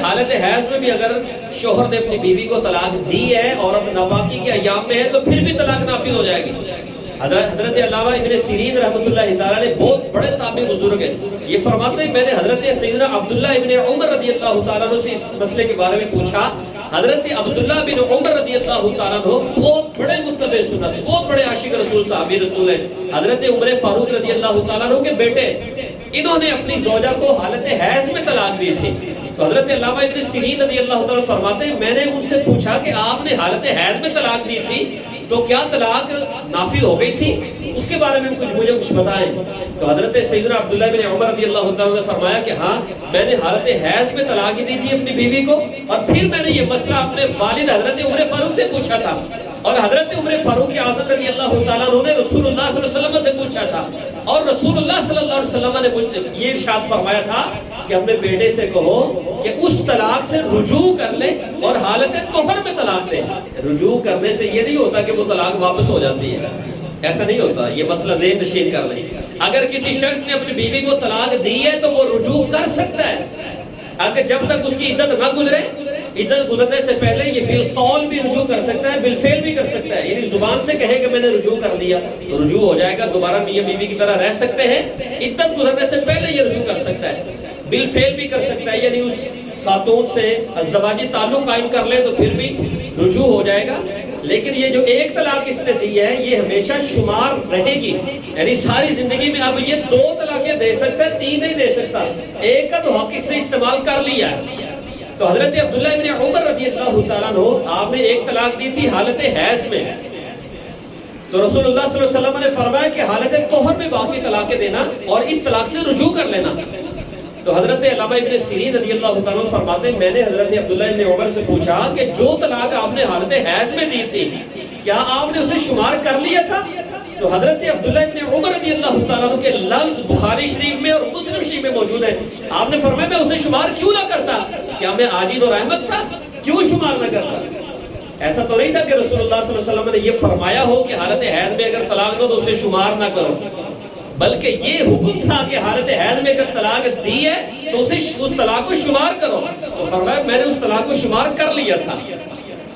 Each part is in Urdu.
حالت حیض میں بھی اگر شوہر نے اپنی بیوی کو طلاق دی ہے، عورت ناپاکی کے ایام میں ہے، تو پھر بھی طلاق نافذ ہو جائے گی۔ حضرت علامہ ابن سیرین رحمۃ اللہ تعالیٰ نے، بہت بڑے تابعی بزرگ ہیں، یہ فرماتے ہیں میں نے حضرت سیدنا عبداللہ ابن عمر رضی اللہ تعالیٰ عنہ سے اس مسئلے کے بارے میں پوچھا۔ حضرت عبداللہ بن عمر رضی اللہ تعالیٰ عنہ بہت بڑے متبع سنت، بہت بڑے عاشق رسول، صحابی رسول ہیں۔ حضرت عمر فاروق رضی اللہ تعالیٰ عنہ کے بیٹے، انہوں نے اپنی زوجہ کو حالت حیض میں طلاق دی تھی۔ تو حضرت علامہ ابن سیرین رضی اللہ تعالیٰ فرماتے ہیں میں نے ان سے پوچھا کہ آپ نے حالت حیض میں طلاق دی تھی تو کیا طلاق نافذ ہو گئی تھی؟ اس کے بارے میں مجھے کچھ بتائیں۔ تو حضرت سیدنا عبداللہ بن عمر رضی اللہ تعالیٰ نے فرمایا کہ ہاں، میں نے حالت حیض میں طلاق دی تھی اپنی بیوی کو، اور پھر میں نے یہ مسئلہ اپنے والد حضرت عمر فاروق سے پوچھا تھا، اور حضرت عمر فاروق اعظم رضی اللہ تعالیٰ عنہ نے رسول اللہ صلی اللہ علیہ وسلم سے پوچھا تھا، اور رسول اللہ صلی اللہ علیہ وسلم نے مجھے یہ ارشاد فرمایا تھا کہ اپنے بیٹے سے کہو کہ اس طلاق سے رجوع کر لے اور حالت طہر میں طلاق دے۔ رجوع کرنے سے یہ نہیں ہوتا کہ وہ طلاق واپس ہو جاتی ہے، ایسا نہیں ہوتا، یہ مسئلہ ذہن نشین کر لیں۔ اگر کسی شخص نے اپنی بیوی کو طلاق دی ہے تو وہ رجوع کر سکتا ہے، اگر جب تک اس کی عدت نہ گزرے، عدت گزرنے سے پہلے یہ بالقول بھی رجوع کر سکتا ہے، بالفعل بھی کر سکتا ہے، یعنی زبان سے کہے کہ میں نے رجوع کر لیا تو رجوع ہو جائے گا، دوبارہ میاں بیوی کی طرح رہ سکتے ہیں۔ عدت گزرنے سے پہلے یہ رجوع کر سکتا ہے، بالفعل بھی کر سکتا ہے، یعنی اس خاتون سے ازدواجی تعلق قائم کر لے تو پھر بھی رجوع ہو جائے گا۔ لیکن یہ جو ایک طلاق اس نے دی ہے یہ ہمیشہ شمار رہے گی، یعنی ساری زندگی میں اب یہ 2 طلاقیں دے سکتا ہے، 3 نہیں دے سکتا، ایک کا تو حق اس نے استعمال کر لیا ہے۔ تو حضرت عبداللہ ابن عمر رضی اللہ تعالیٰ عنہ، آپ نے ایک طلاق دی تھی حالت حیض میں، تو رسول اللہ صلی اللہ علیہ وسلم نے فرمایا کہ حالت طہر میں باقی طلاقیں دینا اور اس طلاق سے رجوع کر لینا۔ تو حضرت علامہ ابن سیرین رضی اللہ تعالیٰ عنہ فرماتے ہیں میں نے حضرت عبداللہ ابن عمر سے پوچھا کہ جو طلاق آپ نے حالت حیض میں دی تھی کیا آپ نے اسے شمار کر لیا تھا؟ تو حضرت عبداللہ ابن عمر رضی اللہ تعالیٰ عنہ کے لفظ بخاری شریف میں اور مسلم شریف میں موجود ہیں۔ آپ نے فرمایا میں اسے شمار کیوں نہ کرتا؟ کیا میں عاجز اور احمق تھا؟ کیوں شمار نہ کرتا؟ ایسا تو نہیں تھا کہ رسول اللہ صلی اللہ علیہ وسلم نے یہ فرمایا ہو کہ حالت حیض میں اگر طلاق دو تو اسے شمار نہ کرو، بلکہ یہ حکم تھا کہ حالت حیض میں اگر طلاق دی ہے تو اسے اس طلاق کو شمار کرو۔ تو فرمایا میں نے اس طلاق کو شمار کر لیا تھا۔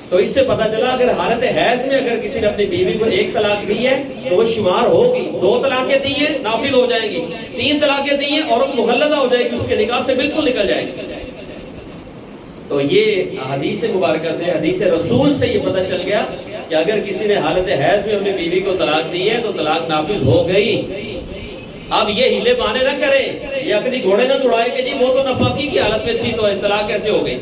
تو اس سے پتہ چلا اگر حالت حیض میں اگر کسی نے اپنی بیوی کو 1 طلاق دی ہے تو وہ شمار ہوگی، 2 طلاقیں دی ہیں نافذ ہو جائیں گی، 3 طلاقیں دی ہیں عورت مغلظہ ہو جائے گی، اس کے نکاح سے بالکل نکل جائے گی۔ تو یہ حدیث مبارکہ سے، حدیث رسول سے یہ پتہ چل گیا کہ اگر کسی نے حالت حیض میں اپنی بیوی کو طلاق دی ہے تو طلاق نافذ ہو گئی۔ اب یہ ہیلے بہانے نہ کریں، یہ عقلی گھوڑے نہ دوڑائے کہ جی وہ تو ناپاکی کی حالت میں تھی تو طلاق کیسے ہو گئی۔